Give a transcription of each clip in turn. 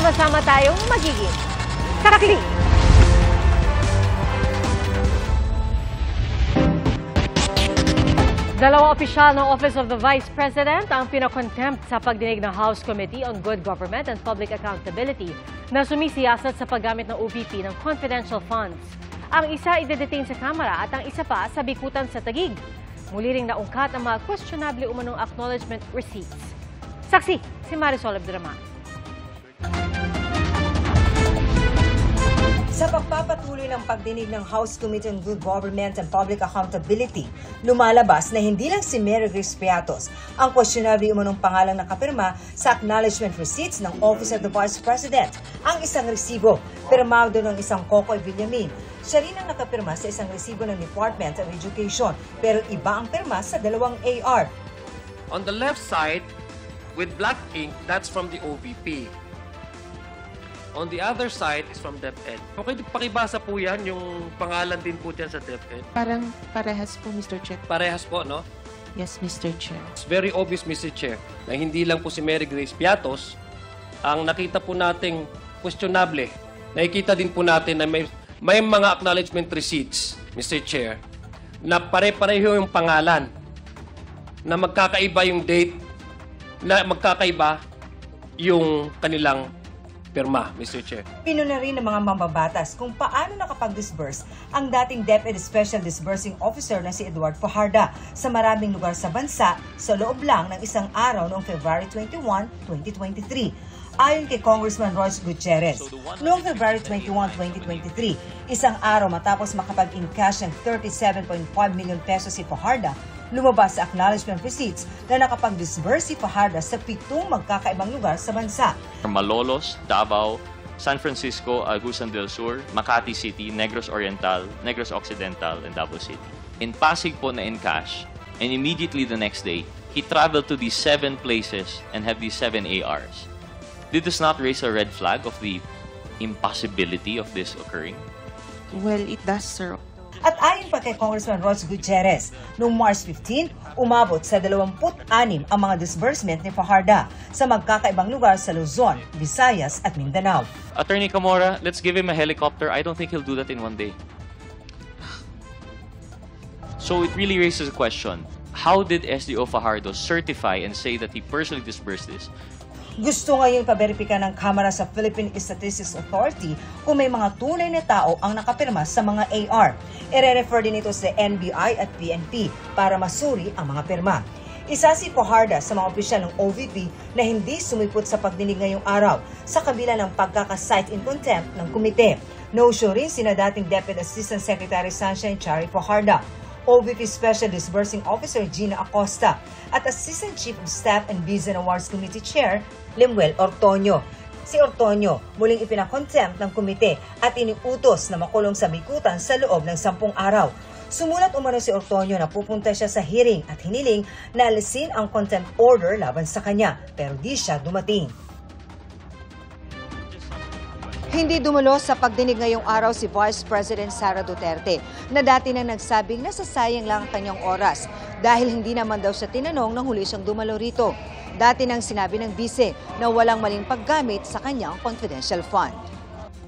Sama-sama tayong magiging saksi. Dalawang opisyal ng Office of the Vice President ang pinakontempt sa pagdinig ng House Committee on Good Government and Public Accountability na sumisiyasat sa paggamit ng OVP ng confidential funds. Ang isa idedetain sa Kamara at ang isa pa sa bikutan sa Taguig. Muli ring naungkat ang mga questionable umanong acknowledgement receipts. Saksi, si Marisol Abdurrahman. Sa pagpapatuloy ng pagdinig ng House Committee on Good Government and Public Accountability, lumalabas na hindi lang si Mary Grace Piatos ang questionable umanong pangalang nakapirma sa acknowledgement receipts ng Office of the Vice President. Ang isang resibo, pirmado ng isang Kokoy Villamin. Siya rin ang nakapirma sa isang resibo ng Department of Education, pero iba ang pirma sa dalawang AR. On the left side, with black ink, that's from the OVP. On the other side is from DepEd. Okay, pakibasa po yan, yung pangalan din po dyan sa DepEd. Parang parehas po, Mr. Chair. Parehas po, no? Yes, Mr. Chair. It's very obvious, Mr. Chair, na hindi lang po si Mary Grace Piatos ang nakita po nating questionable. Nakikita din po natin na may mga acknowledgement receipts, Mr. Chair, na pare-pareho yung pangalan, na magkakaiba yung date, na magkakaiba yung kanilang pirma, Mr. Chair. Pinuna rin ng mga mambabatas kung paano nakapag-disburse ang dating DepEd Special Disbursing Officer na si Eduard Fajarda sa maraming lugar sa bansa sa loob lang ng isang araw noong February 21, 2023. Ayon kay Congressman Royce Gutierrez, noong February 21, 2023, isang araw matapos makapag-encash ng 37.5 million pesos si Fajarda, lumabas sa acknowledgement receipts na nakapag-disburse si Fajarda sa 7 magkakaibang lugar sa bansa. Malolos, Davao, San Francisco, Agusan del Sur, Makati City, Negros Oriental, Negros Occidental, and Davao City. In Pasig po na encash, and immediately the next day, he traveled to these 7 places and have these 7 ARs. Did this not raise a red flag of the impossibility of this occurring? Well, it does, sir. At ayon pa kay Congressman Royce Gutierrez, noong March 15, umabot sa 26 ang mga disbursement ni Fajarda sa magkakaibang lugar sa Luzon, Visayas at Mindanao. Attorney Camora, let's give him a helicopter. I don't think he'll do that in one day. So it really raises a question. How did SDO Fajardo certify and say that he personally disbursed this? Gusto ngayon paberipika ng Kamara sa Philippine Statistics Authority kung may mga tunay na tao ang nakapirma sa mga AR. I-refer din ito sa NBI at PNP para masuri ang mga pirma. Isa si Fajarda sa mga opisyal ng OVP na hindi sumipot sa pagdinig ngayong araw sa kabila ng pagkaka-cite in contempt ng komite. No-show rin sina dating Deputy Assistant Secretary Sunshine Chari Fajarda, OVP Special Disbursing Officer Gina Acosta at Assistant Chief of Staff and Bids and Awards Committee Chair Lemuel Ortonio. Si Ortonio muling ipinakontempt ng komite at iniutos na makulong sa bikutan sa loob ng 10 araw. Sumulat umano si Ortonio na pupunta siya sa hearing at hiniling na alisin ang contempt order laban sa kanya, pero di siya dumating. Hindi dumulo sa pagdinig ngayong araw si Vice President Sara Duterte na dati na nagsabing nasasayang lang ang kanyang oras dahil hindi naman daw siya tinanong nang huli siyang dumalo rito. Dati nang sinabi ng bise na walang maling paggamit sa kanyang confidential fund.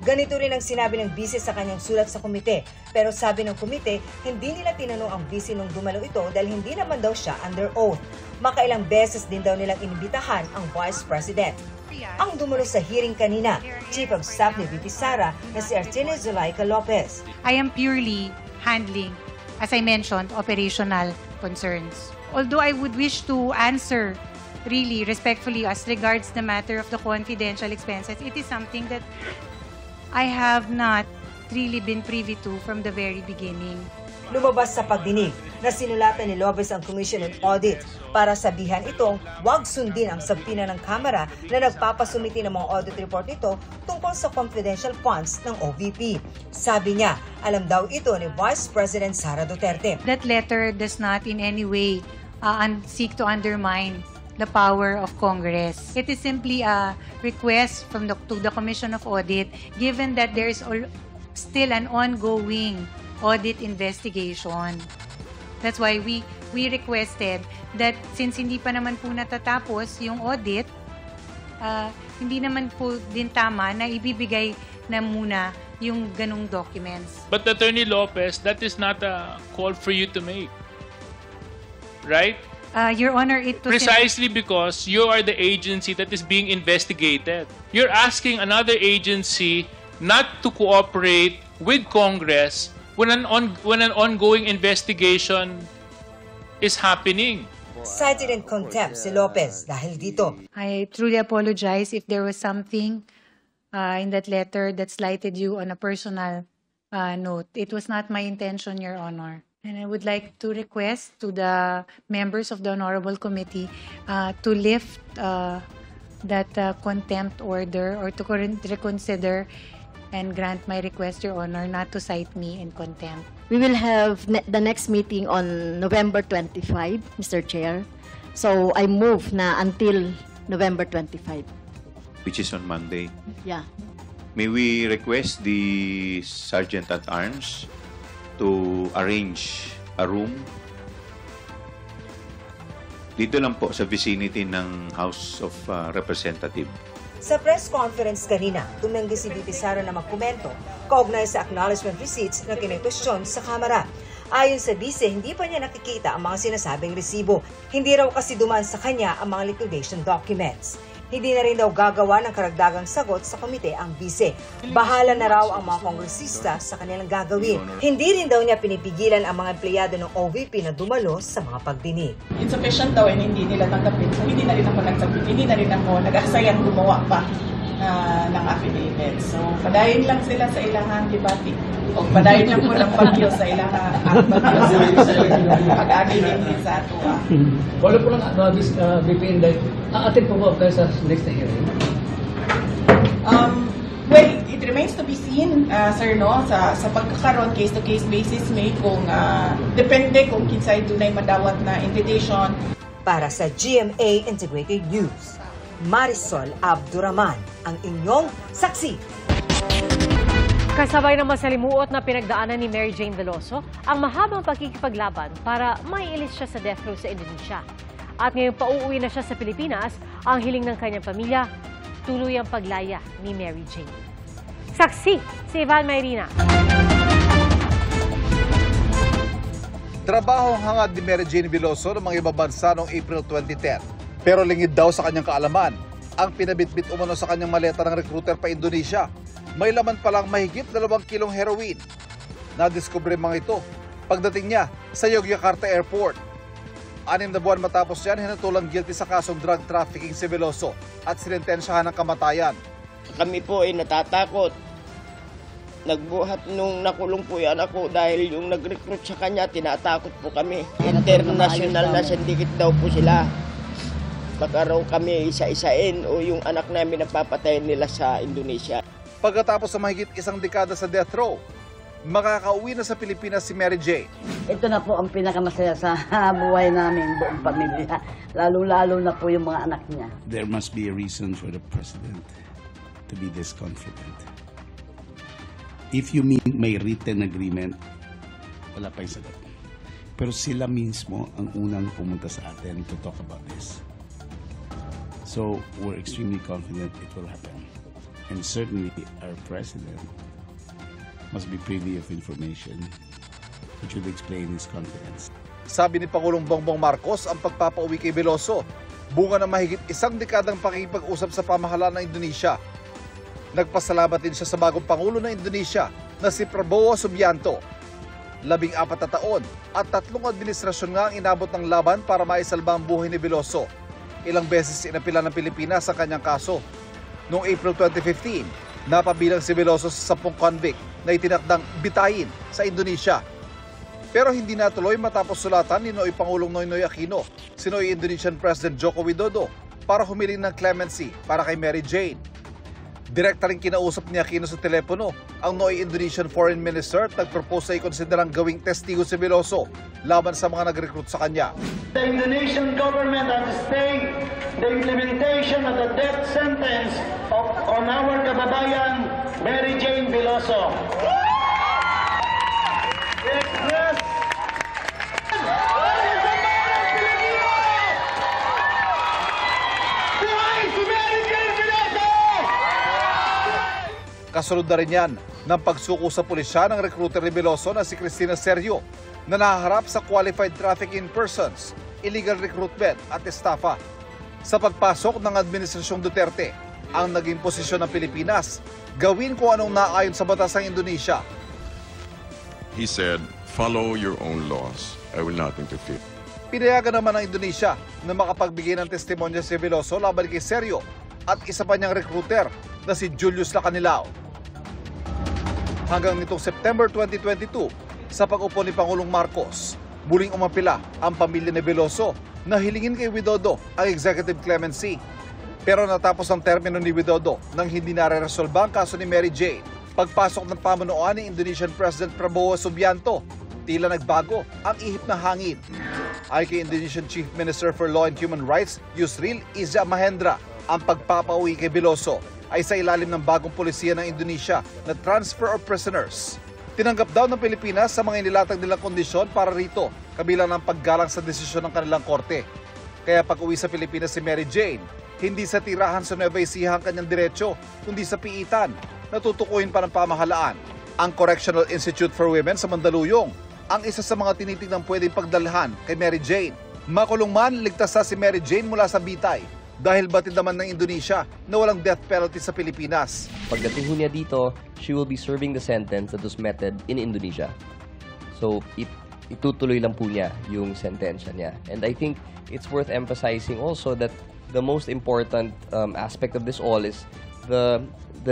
Ganito rin ang sinabi ng bise sa kanyang sulat sa komite. Pero sabi ng komite, hindi nila tinanong ang bise nung dumalo ito dahil hindi naman daw siya under oath. Makailang beses din daw nilang inibitahan ang Vice President. Ang dumalo sa hearing kanina, Chief of Staff ni VP Sara na si Artine Zulaika Lopez. I am purely handling, as I mentioned, operational concerns. Although I would wish to answer really respectfully as regards the matter of the confidential expenses, it is something that I have not really been privy to from the very beginning. Lumabas sa pagdinig na sinulatan ni Lopez ang Commission on Audit para sabihan itong huwag sundin ang sabtina ng Kamara na nagpapasumiti ng mga audit report nito tungkol sa confidential funds ng OVP. Sabi niya, alam daw ito ni Vice President Sara Duterte. That letter does not in any way seek to undermine the power of Congress. It is simply a request to the Commission of Audit, given that there is still an ongoing audit investigation. That's why we requested that since hindi pa naman po natatapos yung audit, hindi naman po din tama na ibibigay na muna yung ganong documents. But Attorney Lopez, that is not a call for you to make. Right? Your Honor, it was... Precisely because you are the agency that is being investigated. You're asking another agency not to cooperate with Congress when an ongoing investigation is happening. Cited in contempt si Lopez dahil dito. I truly apologize if there was something in that letter that slighted you on a personal note. It was not my intention, Your Honor. And I would like to request to the members of the Honorable Committee to lift that contempt order or to reconsider and grant my request, Your Honor, not to cite me in contempt. We will have the next meeting on November 25, Mr. Chair. So I move na until November 25. Which is on Monday. Yeah. May we request the Sergeant at Arms to arrange a room dito lang po sa vicinity ng House of Representatives. Sa press conference kanina, tumanggi si VP Sara na magkomento kaugnay sa acknowledgement receipts na kinikwestiyon sa Kamara. Ayon sa Vice, hindi pa niya nakikita ang mga sinasabing resibo. Hindi raw kasi dumaan sa kanya ang mga liquidation documents. Hindi na rin daw gagawa ng karagdagang sagot sa komite ang Vice. Bahala na raw ang mga kongresista sa kanilang gagawin. Hindi rin daw niya pinipigilan ang mga empleyado ng OVP na dumalo sa mga pagdinig. Insufficient daw and hindi nila tanggapin. So hindi na rin ako nagsabit. Hindi na rin ako nag-asayang gumawa pa ng affidavit. So padayon lang sila sa ilang debate. O padayon lang po ng pagyo sa ilang pag-agilin din sa ato. Wala po lang VP Inday. Atin po ba kayo sa next na hearing? Well, it remains to be seen, sir, no? Sa pagkakaroon, case-to-case basis may kung depende kung kinsay dunay madawat na invitation. Para sa GMA Integrated News, Marisol Abduraman, ang inyong saksi. Kasabay ng masalimuot na pinagdaanan ni Mary Jane Veloso ang mahabang pagkikipaglaban para maiilis siya sa death row sa Indonesia. At ngayong pauuwi na siya sa Pilipinas, ang hiling ng kanyang pamilya, tuluyang paglaya ni Mary Jane. Saksi si Ivan Mayrina. Trabaho ang hangad ni Mary Jane Veloso ng mga ibang bansa noong April 2010. Pero lingid daw sa kanyang kaalaman ang pinabitbit umano sa kanyang maleta ng recruiter pa Indonesia. May laman palang mahigit 2 kilong heroin. Nadiskubre mga ito pagdating niya sa Yogyakarta Airport. 6 na buwan matapos yan, hinatulang guilty sa kasong drug trafficking si Veloso at sinintensyahan ng kamatayan. Kami po ay natatakot. Nagbuhat nung nakulong po yan ako dahil yung nag-recruit sa kanya, tinatakot po kami. International na syndicate daw po sila. Baka raw kami isa-isain o yung anak namin napapatayin nila sa Indonesia. Pagkatapos sa mahigit 1 dekada sa death row, makakauwi na sa Pilipinas si Mary Jane. Ito na po ang pinakamasaya sa buhay namin, buong pamilya. Lalo-lalo na po yung mga anak niya. There must be a reason for the president to be this confident. If you mean may written agreement, wala pa yung sagot. Pero sila mismo ang unang pumunta sa atin to talk about this. So we're extremely confident it will happen. And certainly our president must be privy of information which would explain his confidence. Sabi ni Pangulong Bongbong Marcos ang pagpapauwi kay Veloso, bunga ng mahigit 1 dekadang pakikipag-usap sa pamahalaan ng Indonesia. Nagpasalamat din siya sa bagong Pangulo ng Indonesia na si Prabowo Subianto. 14 na taon at 3 administrasyon nga ang inabot ng laban para maisalba ang buhay ni Veloso. Ilang beses inapila ng Pilipinas ang kanyang kaso. Noong April 2015, napabilang si Veloso sa 10 convict na itinakdang bitayin sa Indonesia. Pero hindi natuloy matapos sulatan ni Noy Pangulong Noynoy Aquino, si Noy Indonesian President Joko Widodo para humiling ng clemency para kay Mary Jane. Direkta rin kinausap ni Aquino sa telepono ang Noy Indonesian Foreign Minister at nagpropose ay konsiderang gawing testigo si Veloso laban sa mga nag-recruit sa kanya. The Indonesian government has stayed the implementation of the death sentence on our kababayan Mary Jane Veloso. Yes. Buhay si Mary Jane Kasunod na rin yan ng pagsuko sa pulisya ng recruiter ni Veloso na si Cristina Sergio na nahaharap sa Qualified Trafficking Persons, illegal recruitment at estafa. Sa pagpasok ng Administrasyong Duterte, ang naging posisyon ng Pilipinas, gawin kung anong naayon sa batas ng Indonesia. He said, follow your own laws. I will not interfere. Pinayagan naman ng Indonesia na makapagbigay ng testimonya si Veloso laban kay Sergio at isa pa niyang recruiter na si Julius Lacanilao. Hanggang nitong September 2022, sa pag-upo ni Pangulong Marcos, muling umapila ang pamilya ni Veloso na hilingin kay Widodo ang executive clemency. Pero natapos ang termino ni Widodo nang hindi nare-resolba ang kaso ni Mary Jane. Pagpasok ng pamunuan ni Indonesian President Prabowo Subianto, tila nagbago ang ihip ng hangin. Ay kay Indonesian Chief Minister for Law and Human Rights, Yusril Iza Mahendra, ang pagpapauwi kay Veloso ay sa ilalim ng bagong polisiya ng Indonesia na transfer of prisoners. Tinanggap daw ng Pilipinas sa mga inilatag nilang kondisyon para rito, kabilang ng paggalang sa desisyon ng kanilang korte. Kaya pag-uwi sa Pilipinas si Mary Jane, hindi sa tirahan sa Nueva Ecija ang kanyang diretsyo, kundi sa piitan, natutukuyin pa ng pamahalaan. Ang Correctional Institute for Women sa Mandaluyong, ang isa sa mga tinitignan pwedeng pagdalhan kay Mary Jane. Makulong man, ligtas na si Mary Jane mula sa bitay dahil batid naman ng Indonesia na walang death penalty sa Pilipinas. Pagdating ho niya dito, she will be serving the sentence that was meted in Indonesia. So, itutuloy lang po niya yung sentensya niya. And I think it's worth emphasizing also that the most important aspect of this all is the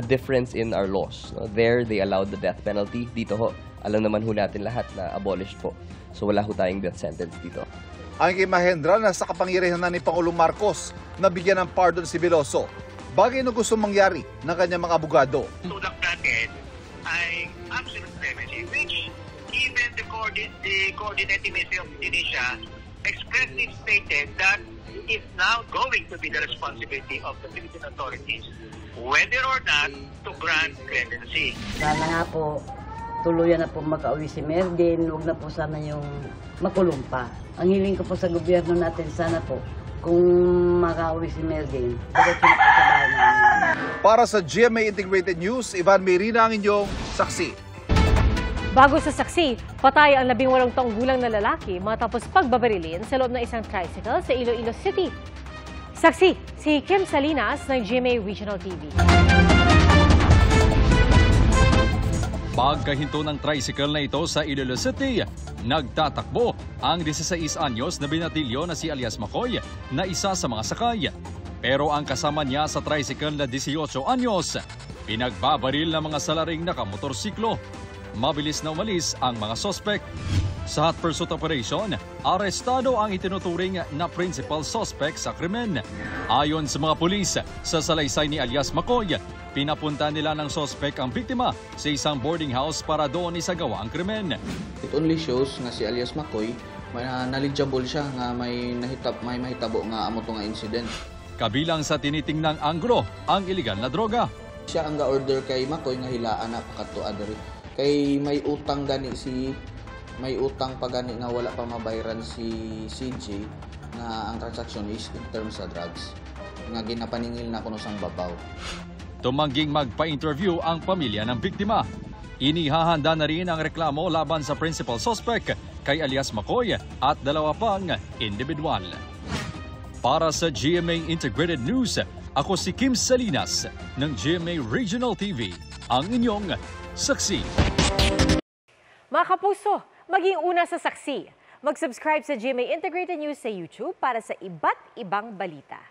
difference in our laws. There, they allowed the death penalty. Dito ho, alam naman ho natin lahat na abolished po. So, wala ho tayong death sentence dito. Ang kay Mahendra na sa kapangyarihan na ni Pangulong Marcos na bigyan ng pardon si Veloso, bagay na gusto mangyari ng kanyang mga abogado. Tulak natin ay absolute clemency, which even the coordinating ministry of Indonesia expressly stated that is now going to be the responsibility of the Philippine authorities whether or not to grant clemency. Sana nga po, tuluyan na po makauwi si Merdin, huwag na po sana yung makulong pa. Ang hiling ko po sa gobyerno natin, sana po, kung makauwi si Merdin, diretso na po sa bahay namin. Para sa GMA Integrated News, Ivan Mayrina ang inyong saksi. Bago sa saksi, patay ang 18 taong gulang na lalaki matapos pagbabarilin sa loob ng isang tricycle sa Iloilo City. Saksi, si Kim Salinas ng GMA Regional TV. Pagkahinto ng tricycle na ito sa Iloilo City, nagtatakbo ang 16 anyos na binatilyo na si alias Makoy na isa sa mga sakay. Pero ang kasama niya sa tricycle na 18 anyos, pinagbabaril ng mga salaring nakamotorsiklo. Mabilis na umalis ang mga sospek. Sa hot pursuit operation, arestado ang itinuturing na principal suspect sa krimen. Ayon sa mga pulis, sa salaysay ni alias Makoy, pinapunta nila ng suspect ang biktima sa isang boarding house para doon isagawa ang krimen. It only shows nga si alias Makoy, knowledgeable siya nga may mahitabo nga amo to nga incident. Kabilang sa tinitingnang anggulo ang iligal na droga. Siya ang ga-order kay Makoy nga hilaan na pakadto adiri. Kay may utang pa gani nga wala pa mabayaran si CJ na ang transaction is in terms sa drugs. Nga ginapaningil na kuno sang babaw. Tumangging magpa-interview ang pamilya ng biktima. Inihahanda na rin ang reklamo laban sa principal suspect kay alias Makoy at dalawa pang individual. Para sa GMA Integrated News, ako si Kim Salinas ng GMA Regional TV, ang inyong saksi. Mga kapuso, maging una sa saksi. Mag-subscribe sa GMA Integrated News sa YouTube para sa iba't ibang balita.